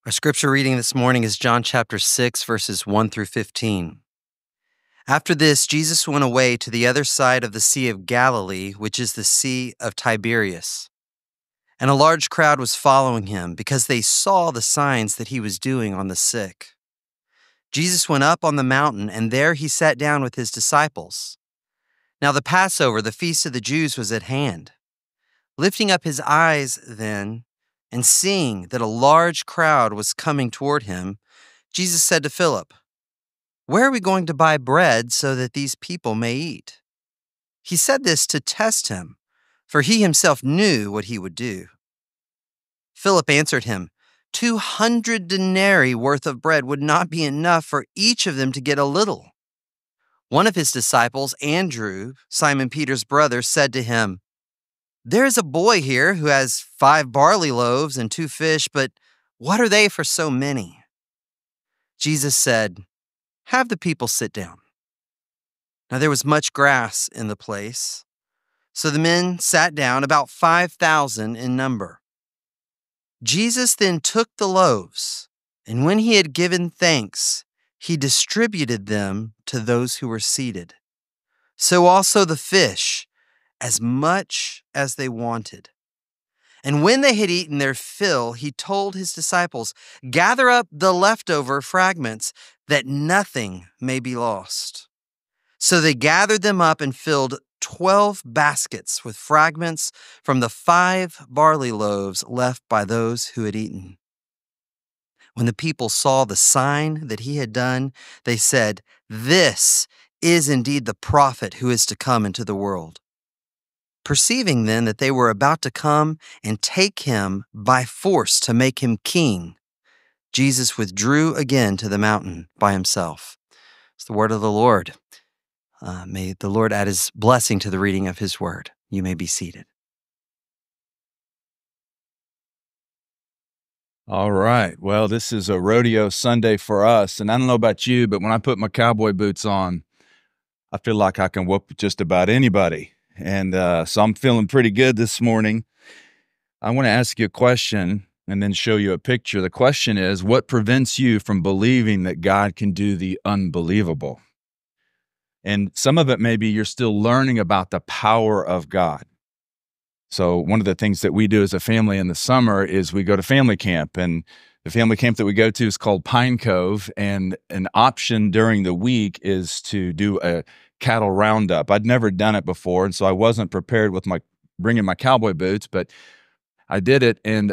Our scripture reading this morning is John chapter 6, verses 1 through 15. After this, Jesus went away to the other side of the Sea of Galilee, which is the Sea of Tiberias. And a large crowd was following him because they saw the signs that he was doing on the sick. Jesus went up on the mountain, and there he sat down with his disciples. Now the Passover, the feast of the Jews, was at hand. Lifting up his eyes then, and seeing that a large crowd was coming toward him, Jesus said to Philip, "Where are we going to buy bread so that these people may eat?" He said this to test him, for he himself knew what he would do. Philip answered him, 200 denarii worth of bread would not be enough for each of them to get a little. One of his disciples, Andrew, Simon Peter's brother, said to him, "There is a boy here who has 5 barley loaves and 2 fish, but what are they for so many?" Jesus said, "Have the people sit down." Now there was much grass in the place, so the men sat down, about 5,000 in number. Jesus then took the loaves, and when he had given thanks, he distributed them to those who were seated. So also the fish, as much as they wanted. And when they had eaten their fill, he told his disciples, "Gather up the leftover fragments, that nothing may be lost." So they gathered them up and filled 12 baskets with fragments from the 5 barley loaves left by those who had eaten. When the people saw the sign that he had done, they said, "This is indeed the prophet who is to come into the world." Perceiving then that they were about to come and take him by force to make him king, Jesus withdrew again to the mountain by himself. It's the word of the Lord. May the Lord add his blessing to the reading of his word. You may be seated. All right. Well, this is a rodeo Sunday for us. And I don't know about you, but when I put my cowboy boots on, I feel like I can whoop just about anybody. And so I'm feeling pretty good this morning. I want to ask you a question and then show you a picture. The question is, what prevents you from believing that God can do the unbelievable? And some of it maybe you're still learning about the power of God. So one of the things that we do as a family in the summer is we go to family camp, and the family camp that we go to is called Pine Cove, and an option during the week is to do a cattle roundup. I'd never done it before, and so I wasn't prepared with bringing my cowboy boots, but I did it, and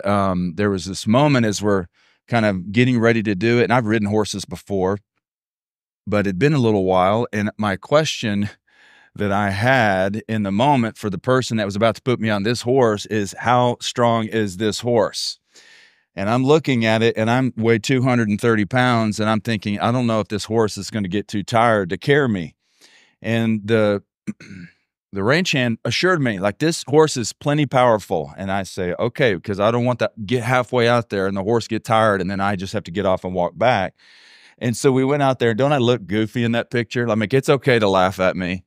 there was this moment as we're kind of getting ready to do it, and I've ridden horses before, but it'd been a little while, and my question that I had in the moment for the person that was about to put me on this horse is, how strong is this horse? And I'm looking at it, and I'm weigh 230 pounds, and I'm thinking, I don't know if this horse is going to get too tired to carry me. And the ranch hand assured me, like, this horse is plenty powerful. And I say, okay, because I don't want to get halfway out there and the horse get tired, and then I just have to get off and walk back. And so we went out there. Don't I look goofy in that picture? I mean, it's okay to laugh at me.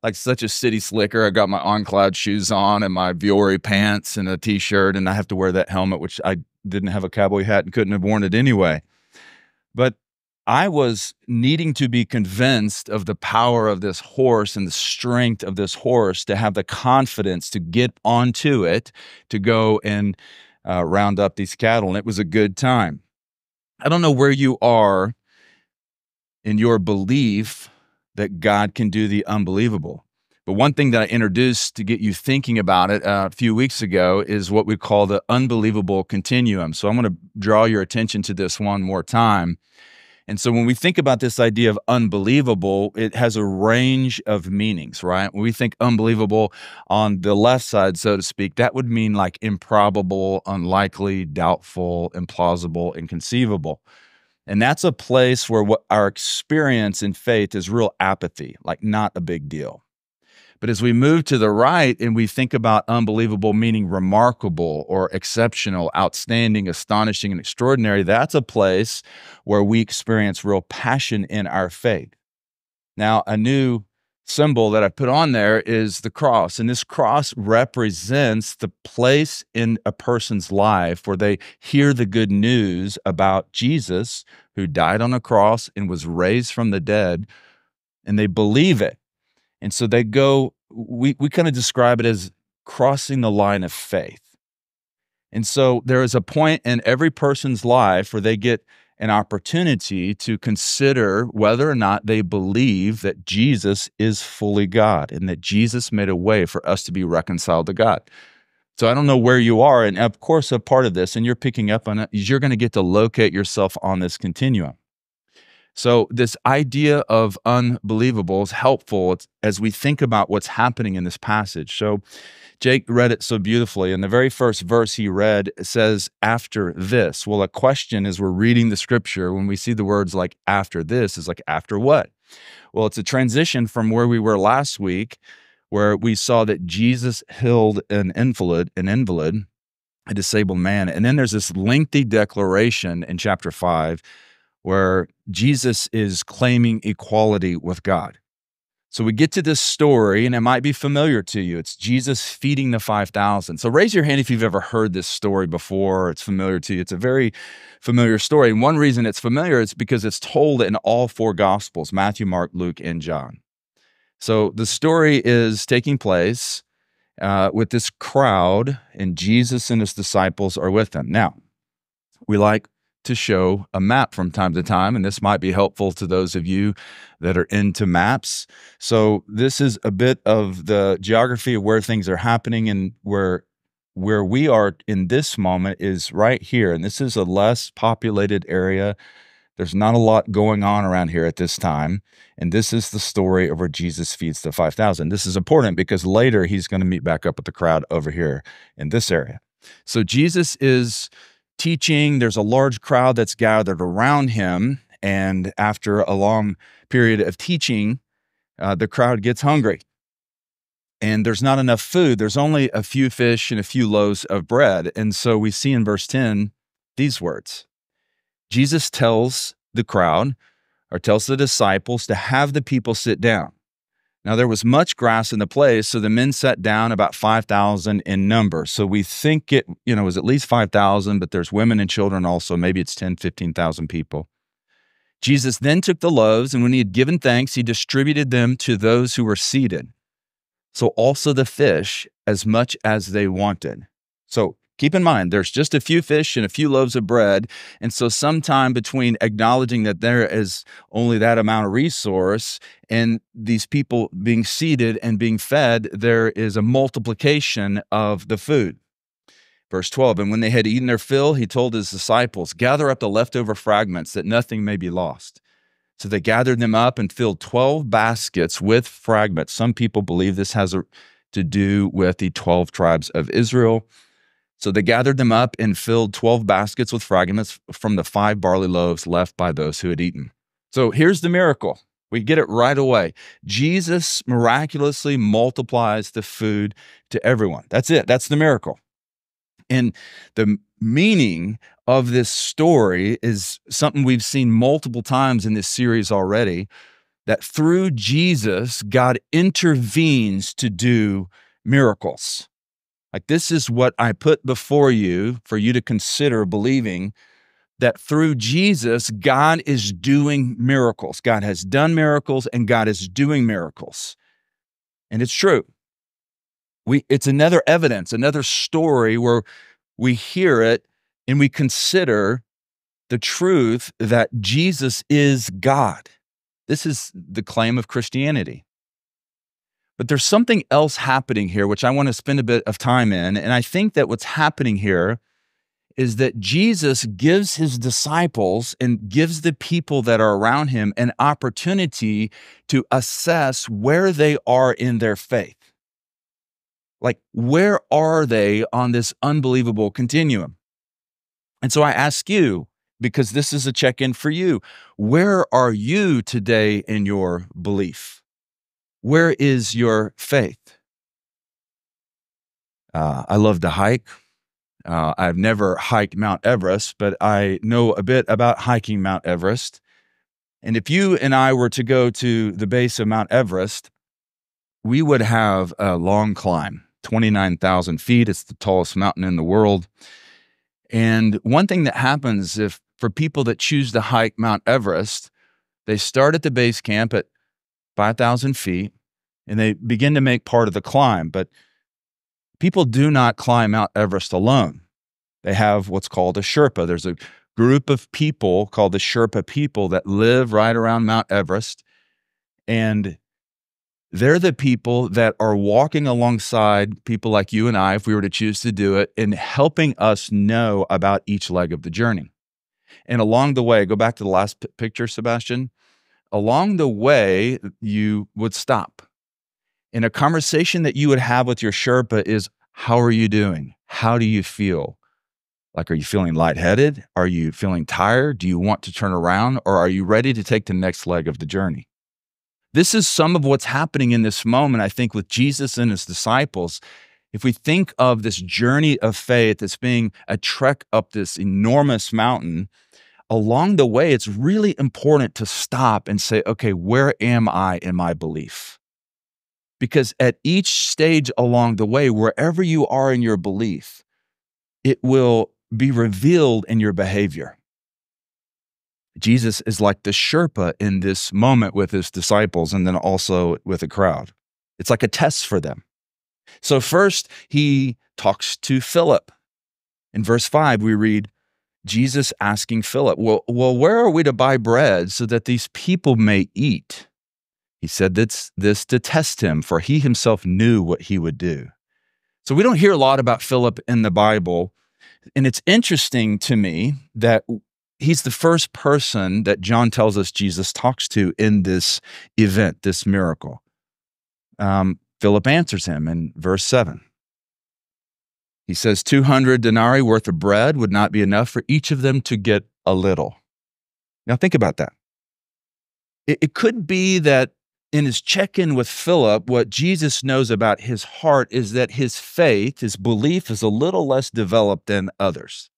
Like such a city slicker. I got my on-cloud shoes on and my Vuori pants and a t-shirt, and I have to wear that helmet, which I didn't have a cowboy hat and couldn't have worn it anyway. But I was needing to be convinced of the power of this horse and the strength of this horse to have the confidence to get onto it, to go and round up these cattle. And it was a good time. I don't know where you are in your belief that God can do the unbelievable. But one thing that I introduced to get you thinking about it a few weeks ago is what we call the unbelievable continuum. So I'm going to draw your attention to this one more time. And so when we think about this idea of unbelievable, it has a range of meanings, right? When we think unbelievable on the left side, so to speak, that would mean like improbable, unlikely, doubtful, implausible, inconceivable. And that's a place where what our experience in faith is real apathy, like not a big deal. But as we move to the right and we think about unbelievable meaning remarkable or exceptional, outstanding, astonishing, and extraordinary, that's a place where we experience real passion in our faith. Now, a new symbol that I put on there is the cross. And this cross represents the place in a person's life where they hear the good news about Jesus, who died on a cross and was raised from the dead, and they believe it. And so they go, we kind of describe it as crossing the line of faith. And so there is a point in every person's life where they get an opportunity to consider whether or not they believe that Jesus is fully God and that Jesus made a way for us to be reconciled to God. So I don't know where you are. And of course, a part of this, and you're picking up on it, is you're going to get to locate yourself on this continuum. So this idea of unbelievable is helpful as we think about what's happening in this passage. So Jake read it so beautifully. And the very first verse he read says, after this. Well, a question as we're reading the scripture, when we see the words like after this, is like, after what? Well, it's a transition from where we were last week, where we saw that Jesus healed an invalid, a disabled man. And then there's this lengthy declaration in chapter 5 where Jesus is claiming equality with God. So we get to this story, and it might be familiar to you. It's Jesus feeding the 5,000. So raise your hand if you've ever heard this story before, or it's familiar to you. It's a very familiar story. And one reason it's familiar is because it's told in all 4 Gospels, Matthew, Mark, Luke, and John. So the story is taking place with this crowd, and Jesus and his disciples are with them. Now, we like to show a map from time to time, and this might be helpful to those of you that are into maps. So this is a bit of the geography of where things are happening, and where we are in this moment is right here. And this is a less populated area. There's not a lot going on around here at this time. And this is the story of where Jesus feeds the 5,000. This is important because later he's going to meet back up with the crowd over here in this area. So Jesus is teaching. There's a large crowd that's gathered around him. And after a long period of teaching, the crowd gets hungry. And there's not enough food. There's only a few fish and a few loaves of bread. And so we see in verse 10 these words. Jesus tells the crowd, or tells the disciples, to have the people sit down. Now, there was much grass in the place, so the men sat down, about 5,000 in number. So we think it, was at least 5,000, but there's women and children also. Maybe it's 10, 15,000 people. Jesus then took the loaves, and when he had given thanks, he distributed them to those who were seated. So also the fish, as much as they wanted. So keep in mind, there's just a few fish and a few loaves of bread. And so sometime between acknowledging that there is only that amount of resource and these people being seated and being fed, there is a multiplication of the food. Verse 12, and when they had eaten their fill, he told his disciples, gather up the leftover fragments that nothing may be lost. So they gathered them up and filled 12 baskets with fragments. Some people believe this has to do with the 12 tribes of Israel. So they gathered them up and filled 12 baskets with fragments from the 5 barley loaves left by those who had eaten. So here's the miracle. We get it right away. Jesus miraculously multiplies the food to everyone. That's it. That's the miracle. And the meaning of this story is something we've seen multiple times in this series already, that through Jesus, God intervenes to do miracles. Like, this is what I put before you for you to consider believing, that through Jesus, God is doing miracles. God has done miracles, and God is doing miracles. And it's true. It's another evidence, another story where we hear it and we consider the truth that Jesus is God. This is the claim of Christianity. But there's something else happening here, which I want to spend a bit of time in. And I think that what's happening here is that Jesus gives his disciples and gives the people that are around him an opportunity to assess where they are in their faith. Like, where are they on this unbelievable continuum? And so I ask you, because this is a check-in for you, where are you today in your belief? Where is your faith? I love to hike. I've never hiked Mount Everest, but I know a bit about hiking Mount Everest. And if you and I were to go to the base of Mount Everest, we would have a long climb, 29,000 feet. It's the tallest mountain in the world. And one thing that happens for people that choose to hike Mount Everest, they start at the base camp at 5,000 feet and they begin to make part of the climb. But people do not climb Mount Everest alone. They have what's called a Sherpa. There's a group of people called the Sherpa people that live right around Mount Everest. And they're the people that are walking alongside people like you and I, if we were to choose to do it, and helping us know about each leg of the journey. And along the way, go back to the last picture, Sebastian. Along the way, you would stop. And a conversation that you would have with your Sherpa is, how are you doing? How do you feel? Like, are you feeling lightheaded? Are you feeling tired? Do you want to turn around? Or are you ready to take the next leg of the journey? This is some of what's happening in this moment, I think, with Jesus and his disciples. If we think of this journey of faith as being a trek up this enormous mountain, along the way, it's really important to stop and say, okay, where am I in my belief? Because at each stage along the way, wherever you are in your belief, it will be revealed in your behavior. Jesus is like the Sherpa in this moment with his disciples and then also with the crowd. It's like a test for them. So first, he talks to Philip. In verse 5, we read, Jesus asking Philip, well, where are we to buy bread so that these people may eat? He said this to test him, for he himself knew what he would do. So we don't hear a lot about Philip in the Bible. And it's interesting to me that he's the first person that John tells us Jesus talks to in this event, this miracle. Philip answers him in verse 7. He says, 200 denarii worth of bread would not be enough for each of them to get a little. Now think about that. It could be that in his check-in with Philip, what Jesus knows about his heart is that his faith, his belief is a little less developed than others.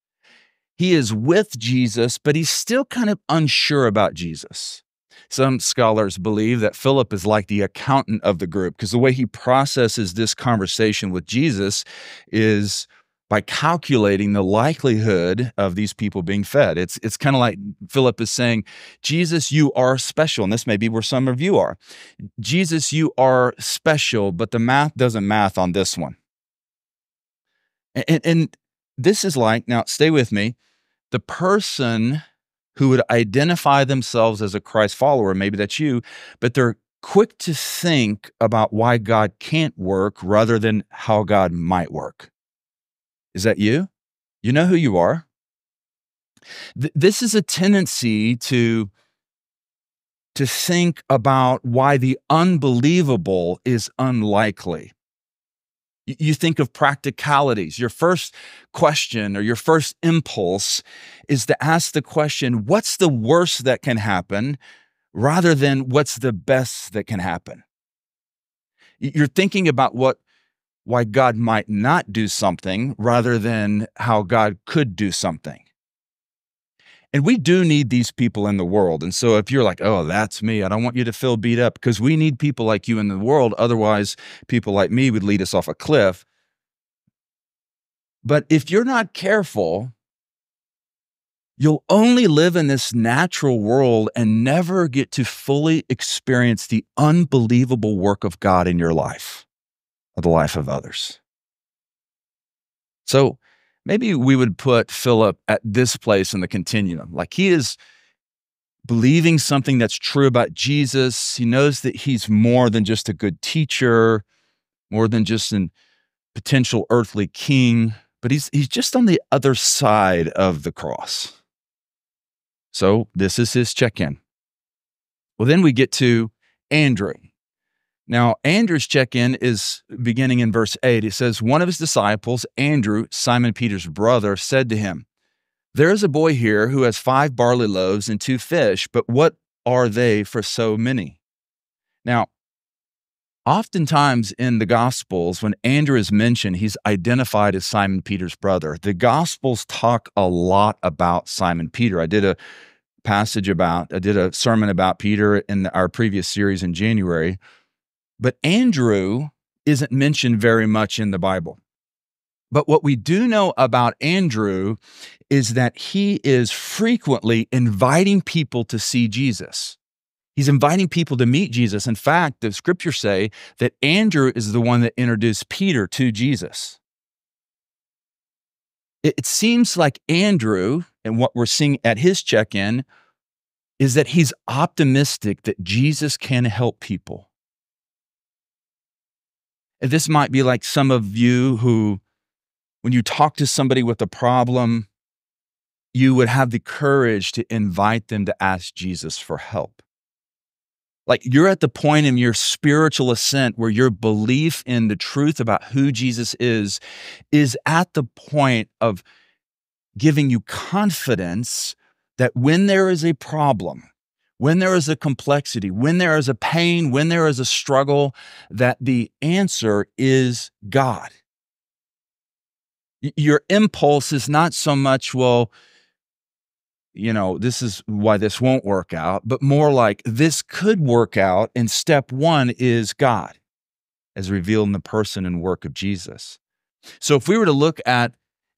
He is with Jesus, but he's still kind of unsure about Jesus. Some scholars believe that Philip is like the accountant of the group because the way he processes this conversation with Jesus is by calculating the likelihood of these people being fed. It's kind of like Philip is saying, Jesus, you are special. And this may be where some of you are. Jesus, you are special, but the math doesn't math on this one. And this is like, now stay with me, the person who would identify themselves as a Christ follower, maybe that's you, but they're quick to think about why God can't work rather than how God might work. Is that you? You know who you are. This is a tendency to think about why the unbelievable is unlikely. You think of practicalities. Your first question or your first impulse is to ask the question, what's the worst that can happen, rather than what's the best that can happen? You're thinking about why God might not do something rather than how God could do something. And we do need these people in the world. And so if you're like, oh, that's me, I don't want you to feel beat up, because we need people like you in the world. Otherwise, people like me would lead us off a cliff. But if you're not careful, you'll only live in this natural world and never get to fully experience the unbelievable work of God in your life, or the life of others. So maybe we would put Philip at this place in the continuum. Like, he is believing something that's true about Jesus. He knows that he's more than just a good teacher, more than just a potential earthly king, but he's just on the other side of the cross. So this is his check-in. Well, then we get to Andrew. Now, Andrew's check-in is beginning in verse 8. It says, one of his disciples, Andrew, Simon Peter's brother, said to him, there is a boy here who has 5 barley loaves and 2 fish, but what are they for so many? Now, oftentimes in the Gospels, when Andrew is mentioned, he's identified as Simon Peter's brother. The Gospels talk a lot about Simon Peter. I did a sermon about Peter in our previous series in January. But Andrew isn't mentioned very much in the Bible. But what we do know about Andrew is that he is frequently inviting people to see Jesus. He's inviting people to meet Jesus. In fact, the scriptures say that Andrew is the one that introduced Peter to Jesus. It seems like Andrew, and what we're seeing at his check-in, is that he's optimistic that Jesus can help people. And this might be like some of you who, when you talk to somebody with a problem, you would have the courage to invite them to ask Jesus for help. Like you're at the point in your spiritual ascent where your belief in the truth about who Jesus is at the point of giving you confidence that when there is a problem, when there is a complexity, when there is a pain, when there is a struggle, that the answer is God. Your impulse is not so much, well, this is why this won't work out, but more like this could work out. And step one is God, as revealed in the person and work of Jesus. So if we were to look at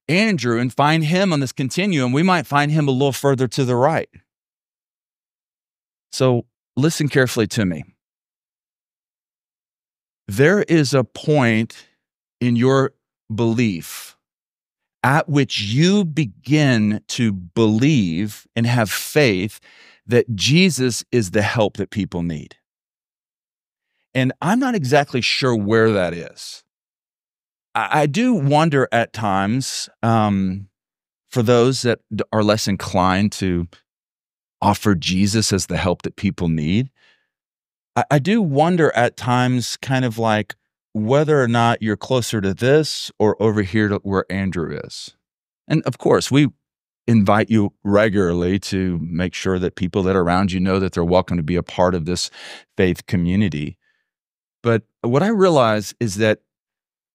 Andrew and find him on this continuum, we might find him a little further to the right. So listen carefully to me. There is a point in your belief at which you begin to believe and have faith that Jesus is the help that people need. And I'm not exactly sure where that is. I do wonder at times, for those that are less inclined to offer Jesus as the help that people need, I do wonder at times kind of like, whether or not you're closer to this or over here to where Andrew is. And of course, we invite you regularly to make sure that people that are around you know that they're welcome to be a part of this faith community. But what I realize is that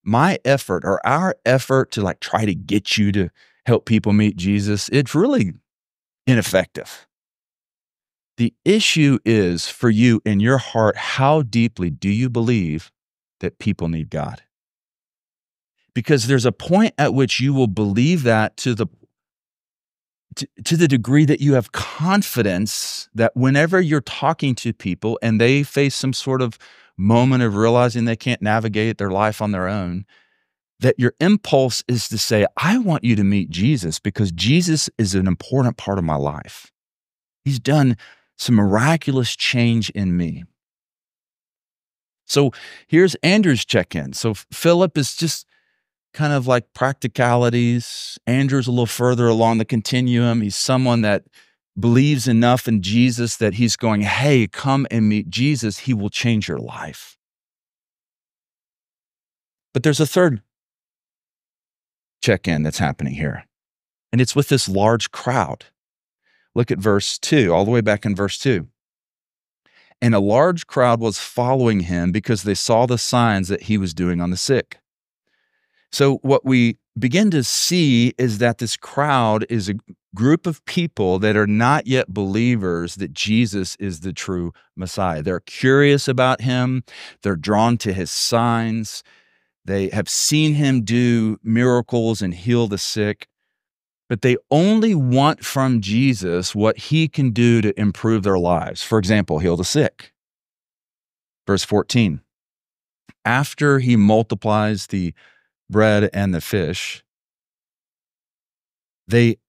my effort or our effort to like try to get you to help people meet Jesus, it's really ineffective. The issue is for you in your heart, how deeply do you believe that people need God? Because there's a point at which you will believe that to the degree that you have confidence that whenever you're talking to people and they face some sort of moment of realizing they can't navigate their life on their own, that your impulse is to say, I want you to meet Jesus because Jesus is an important part of my life. He's done some miraculous change in me. So here's Andrew's check-in. So Philip is just kind of like practicalities. Andrew's a little further along the continuum. He's someone that believes enough in Jesus that he's going, hey, come and meet Jesus. He will change your life. But there's a third check-in that's happening here, and it's with this large crowd. Look at verse 2, all the way back in verse 2. And a large crowd was following him because they saw the signs that he was doing on the sick. So what we begin to see is that this crowd is a group of people that are not yet believers that Jesus is the true Messiah. They're curious about him. They're drawn to his signs. They have seen him do miracles and heal the sick. But they only want from Jesus what he can do to improve their lives. For example, heal the sick. Verse 14, after he multiplies the bread and the fish, they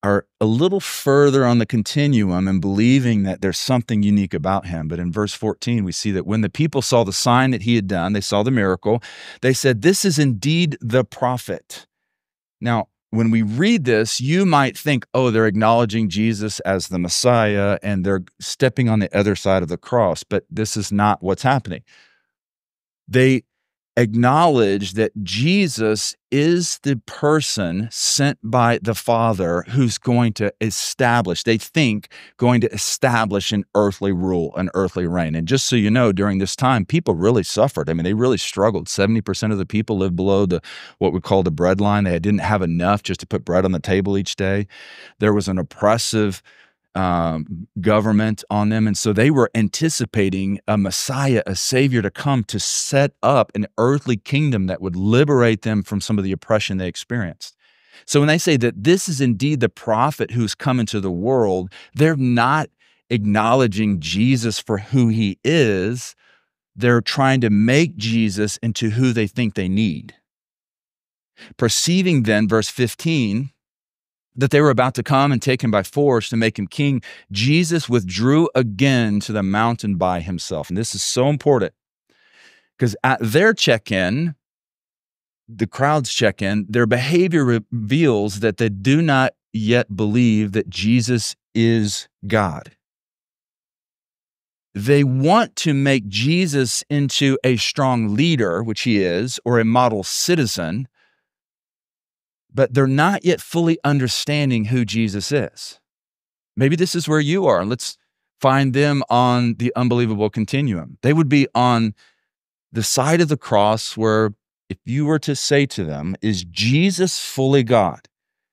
are a little further on the continuum and believing that there's something unique about him. But in verse 14, we see that when the people saw the sign that he had done, they saw the miracle, they said, this is indeed the prophet. Now, when we read this, you might think, oh, they're acknowledging Jesus as the Messiah and they're stepping on the other side of the cross, but this is not what's happening. They acknowledge that Jesus is the person sent by the Father who's going to establish, they think, going to establish an earthly rule, an earthly reign. And just so you know, during this time, people really suffered. I mean, they really struggled. 70% of the people lived below what we call the bread line. They didn't have enough just to put bread on the table each day. There was an oppressive government on them. And so they were anticipating a Messiah, a Savior to come to set up an earthly kingdom that would liberate them from some of the oppression they experienced. So when they say that this is indeed the prophet who's come into the world, they're not acknowledging Jesus for who he is. They're trying to make Jesus into who they think they need. Perceiving then, verse 15, that they were about to come and take him by force to make him king, Jesus withdrew again to the mountain by himself. And this is so important because at their check-in, the crowd's check-in, their behavior reveals that they do not yet believe that Jesus is God. They want to make Jesus into a strong leader, which he is, or a model citizen, but they're not yet fully understanding who Jesus is. Maybe this is where you are. Let's find them on the unbelievable continuum. They would be on the side of the cross where if you were to say to them, is Jesus fully God?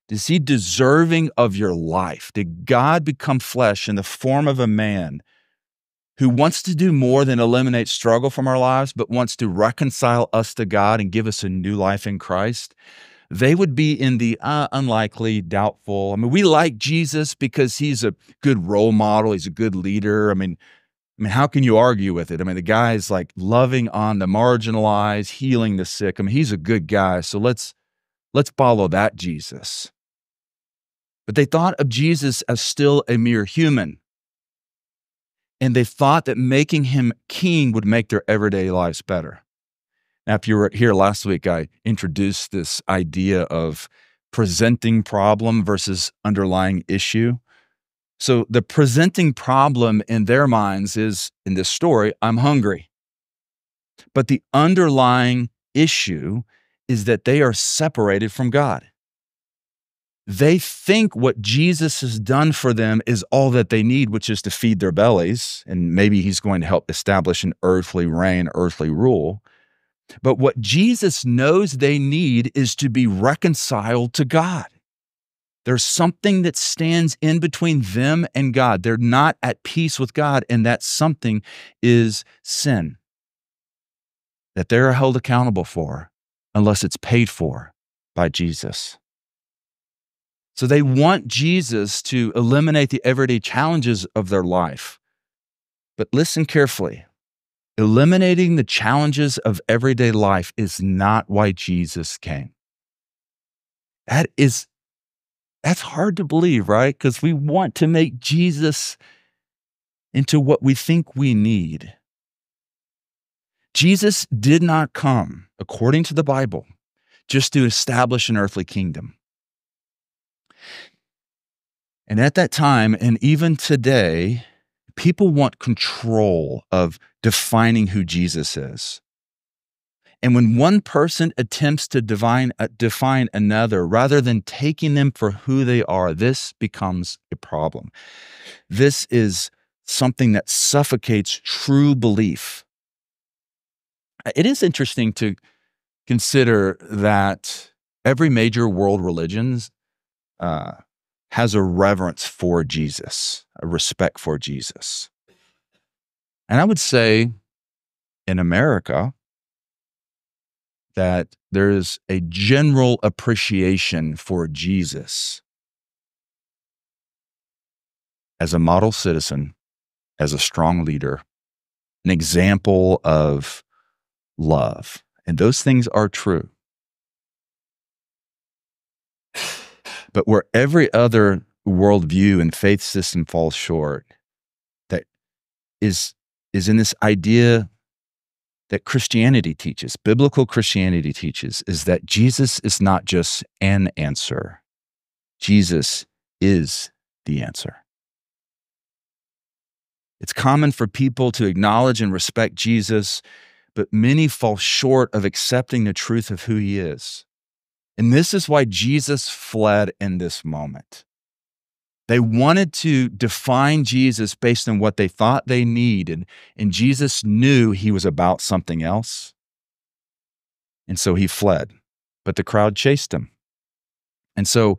Is he deserving of your life? Did God become flesh in the form of a man who wants to do more than eliminate struggle from our lives, but wants to reconcile us to God and give us a new life in Christ? They would be in the unlikely, doubtful. I mean, we like Jesus because he's a good role model. He's a good leader. I mean, how can you argue with it? I mean, the guy's like loving on the marginalized, healing the sick. I mean, he's a good guy. So let's follow that Jesus. But they thought of Jesus as still a mere human. And they thought that making him king would make their everyday lives better. Now, if you were here last week, I introduced this idea of presenting problem versus underlying issue. So the presenting problem in their minds is, in this story, I'm hungry. But the underlying issue is that they are separated from God. They think what Jesus has done for them is all that they need, which is to feed their bellies, and maybe he's going to help establish an earthly reign, earthly rule. But what Jesus knows they need is to be reconciled to God. There's something that stands in between them and God. They're not at peace with God, and that something is sin that they're held accountable for unless it's paid for by Jesus. So they want Jesus to eliminate the everyday challenges of their life. But listen carefully. Eliminating the challenges of everyday life is not why Jesus came. That's hard to believe, right? Because we want to make Jesus into what we think we need. Jesus did not come, according to the Bible, just to establish an earthly kingdom. And at that time, and even today, people want control of defining who Jesus is. And when one person attempts to define another rather than taking them for who they are, this becomes a problem. This is something that suffocates true belief. It is interesting to consider that every major world religion has a reverence for Jesus, a respect for Jesus. And I would say in America that there is a general appreciation for Jesus as a model citizen, as a strong leader, an example of love. And those things are true. But where every other worldview and faith system falls short, that is in this idea that Christianity teaches, biblical Christianity teaches, is that Jesus is not just an answer. Jesus is the answer. It's common for people to acknowledge and respect Jesus, but many fall short of accepting the truth of who he is. And this is why Jesus fled in this moment. They wanted to define Jesus based on what they thought they needed, and Jesus knew he was about something else. And so he fled, but the crowd chased him. And so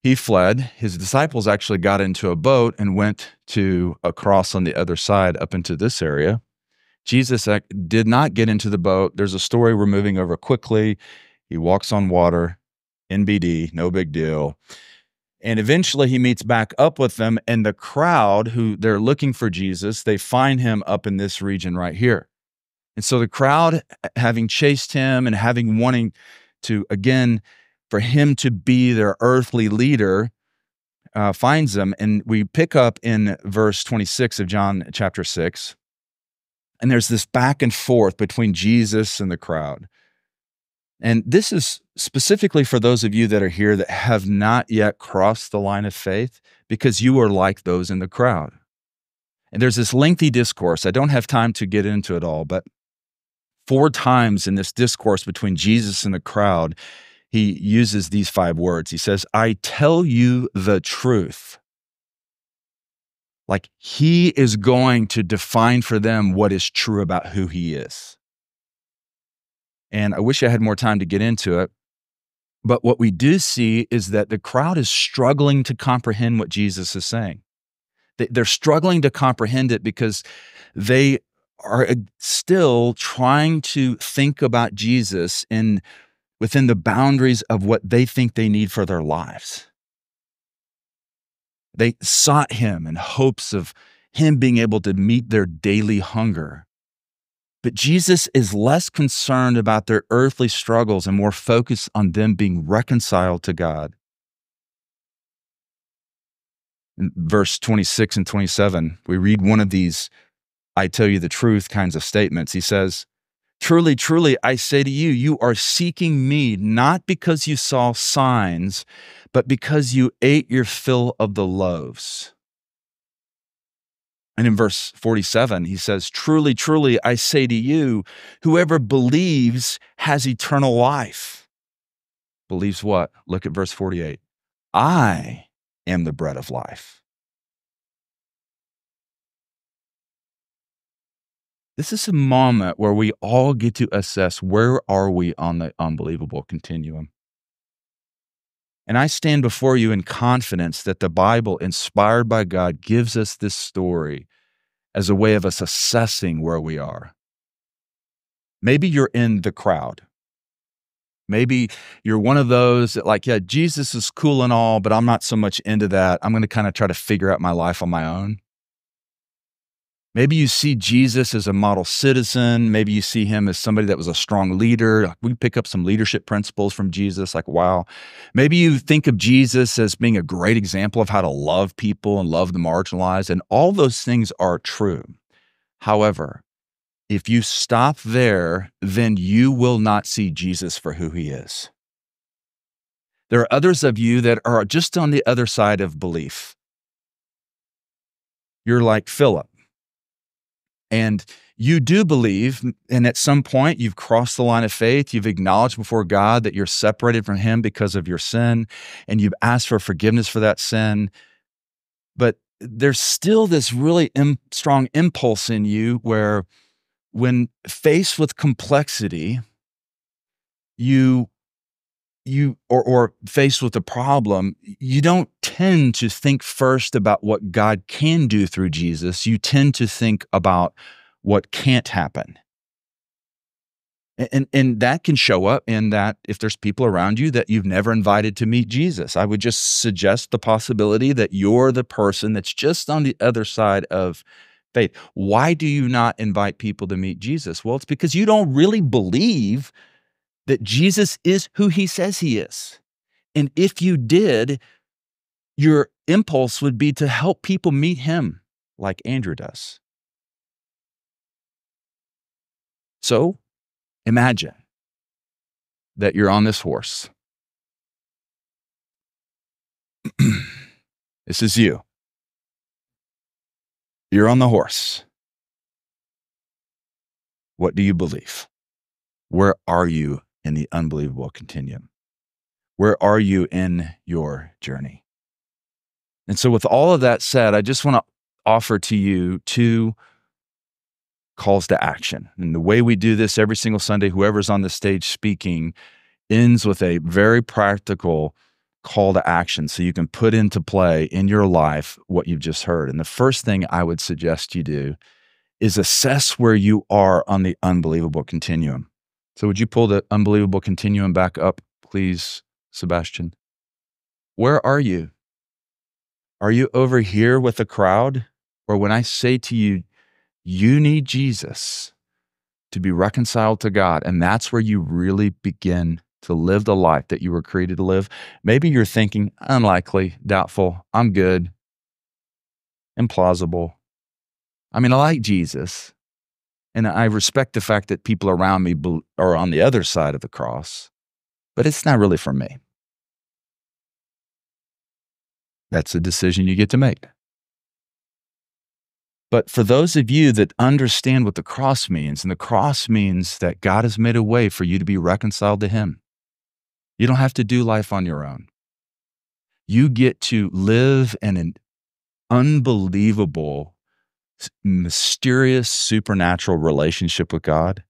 He fled. His disciples actually got into a boat and went to across on the other side up into this area. Jesus did not get into the boat. There's a story we're moving over quickly. He walks on water, NBD, no big deal. And eventually he meets back up with them, and the crowd who they're looking for Jesus, they find him up in this region right here. And so the crowd, having chased him and having wanting to, again, for him to be their earthly leader, finds them. And we pick up in verse 26 of John chapter 6. And there's this back and forth between Jesus and the crowd. And this is specifically for those of you that are here that have not yet crossed the line of faith, because you are like those in the crowd. And there's this lengthy discourse. I don't have time to get into it all, but 4 times in this discourse between Jesus and the crowd, he uses these 5 words. He says, I tell you the truth. Like he is going to define for them what is true about who he is. And I wish I had more time to get into it. But what we do see is that the crowd is struggling to comprehend what Jesus is saying. They're struggling to comprehend it because they are still trying to think about Jesus within the boundaries of what they think they need for their lives. They sought him in hopes of him being able to meet their daily hunger. But Jesus is less concerned about their earthly struggles and more focused on them being reconciled to God. In verse 26 and 27, we read one of these, I tell you the truth kinds of statements. He says, truly, truly, I say to you, you are seeking me not because you saw signs, but because you ate your fill of the loaves. And in verse 47, he says, truly, truly, I say to you, whoever believes has eternal life. Believes what? Look at verse 48. I am the bread of life. This is a moment where we all get to assess where are we on the unbelievable continuum. And I stand before you in confidence that the Bible, inspired by God, gives us this story as a way of us assessing where we are. Maybe you're in the crowd. Maybe you're one of those that like, yeah, Jesus is cool and all, but I'm not so much into that. I'm going to kind of try to figure out my life on my own. Maybe you see Jesus as a model citizen. Maybe you see him as somebody that was a strong leader. We pick up some leadership principles from Jesus, like, wow. Maybe you think of Jesus as being a great example of how to love people and love the marginalized, and all those things are true. However, if you stop there, then you will not see Jesus for who he is. There are others of you that are just on the other side of belief. You're like Philip. And you do believe, and at some point you've crossed the line of faith, you've acknowledged before God that you're separated from him because of your sin, and you've asked for forgiveness for that sin. But there's still this really strong impulse in you where when faced with complexity, or faced with a problem, you don't tend to think first about what God can do through Jesus. You tend to think about what can't happen. And that can show up in that if there's people around you that you've never invited to meet Jesus, I would just suggest the possibility that you're the person that's just on the other side of faith. Why do you not invite people to meet Jesus? Well, it's because you don't really believe that Jesus is who he says he is. And if you did, your impulse would be to help people meet him like Andrew does. So imagine that you're on this horse. This is you. You're on the horse. What do you believe? Where are you in the unbelievable continuum? Where are you in your journey? And so with all of that said, I just want to offer to you 2 calls to action. And the way we do this every single Sunday, whoever's on the stage speaking ends with a very practical call to action so you can put into play in your life what you've just heard. And the first thing I would suggest you do is assess where you are on the unbelievable continuum. So would you pull the unbelievable continuum back up, please, Sebastian? Where are you? Are you over here with the crowd? Or when I say to you, you need Jesus to be reconciled to God, and that's where you really begin to live the life that you were created to live. Maybe you're thinking, unlikely, doubtful, I'm good, implausible. I mean, I like Jesus, and I respect the fact that people around me are on the other side of the cross, but it's not really for me. That's a decision you get to make. But for those of you that understand what the cross means, and the cross means that God has made a way for you to be reconciled to Him. You don't have to do life on your own. You get to live in an unbelievable, mysterious, supernatural relationship with God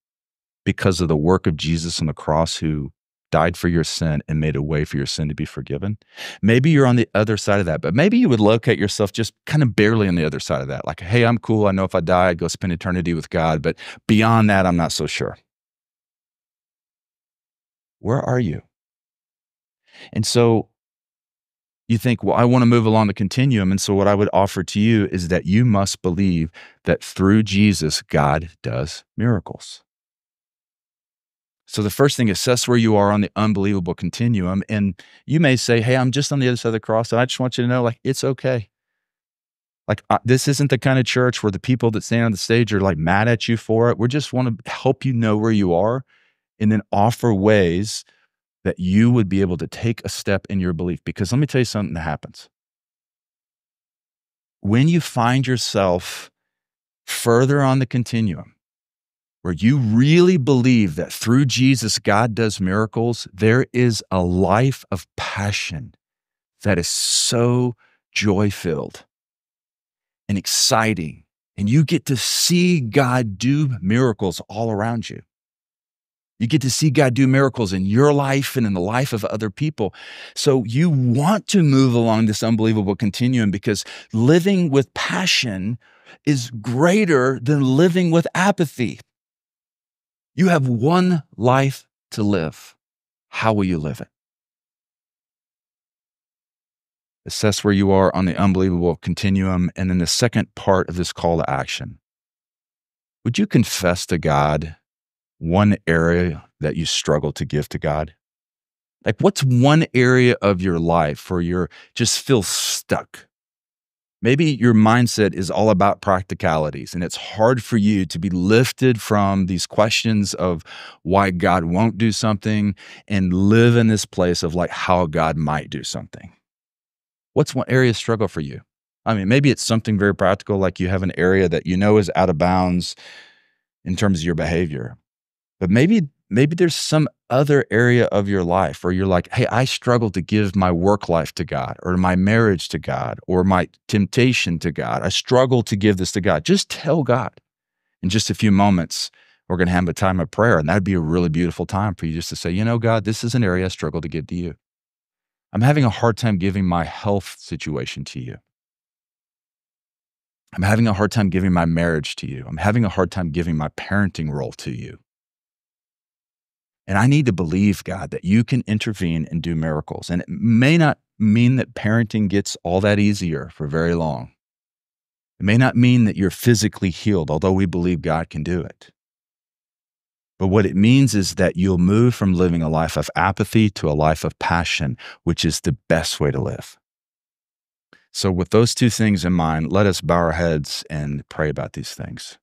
because of the work of Jesus on the cross, who died for your sin and made a way for your sin to be forgiven. Maybe you're on the other side of that, but maybe you would locate yourself just kind of barely on the other side of that. Like, hey, I'm cool. I know if I die, I'd go spend eternity with God, but beyond that, I'm not so sure. Where are you? And so you think, well, I want to move along the continuum. And so what I would offer to you is that you must believe that through Jesus, God does miracles. So the first thing, assess where you are on the unbelievable continuum. And you may say, hey, I'm just on the other side of the cross. And I just want you to know, like, it's okay. Like, this isn't the kind of church where the people that stand on the stage are like mad at you for it. We just want to help you know where you are and then offer ways that you would be able to take a step in your belief. Because let me tell you something that happens. When you find yourself further on the continuum, where you really believe that through Jesus, God does miracles, there is a life of passion that is so joy-filled and exciting. And you get to see God do miracles all around you. You get to see God do miracles in your life and in the life of other people. So you want to move along this unbelievable continuum, because living with passion is greater than living with apathy. You have one life to live. How will you live it? Assess where you are on the unbelievable continuum. And then the second part of this call to action. Would you confess to God one area that you struggle to give to God? Like, what's one area of your life where you're just feel stuck? Maybe your mindset is all about practicalities, and it's hard for you to be lifted from these questions of why God won't do something and live in this place of like how God might do something. What's one area of struggle for you? I mean, maybe it's something very practical, like you have an area that you know is out of bounds in terms of your behavior. But maybe there's some other area of your life where you're like, hey, I struggle to give my work life to God, or my marriage to God, or my temptation to God. I struggle to give this to God. Just tell God. In just a few moments, we're going to have a time of prayer, and that'd be a really beautiful time for you just to say, you know, God, this is an area I struggle to give to you. I'm having a hard time giving my health situation to you. I'm having a hard time giving my marriage to you. I'm having a hard time giving my parenting role to you. And I need to believe, God, that you can intervene and do miracles. And it may not mean that parenting gets all that easier for very long. It may not mean that you're physically healed, although we believe God can do it. But what it means is that you'll move from living a life of apathy to a life of passion, which is the best way to live. So with those two things in mind, let us bow our heads and pray about these things.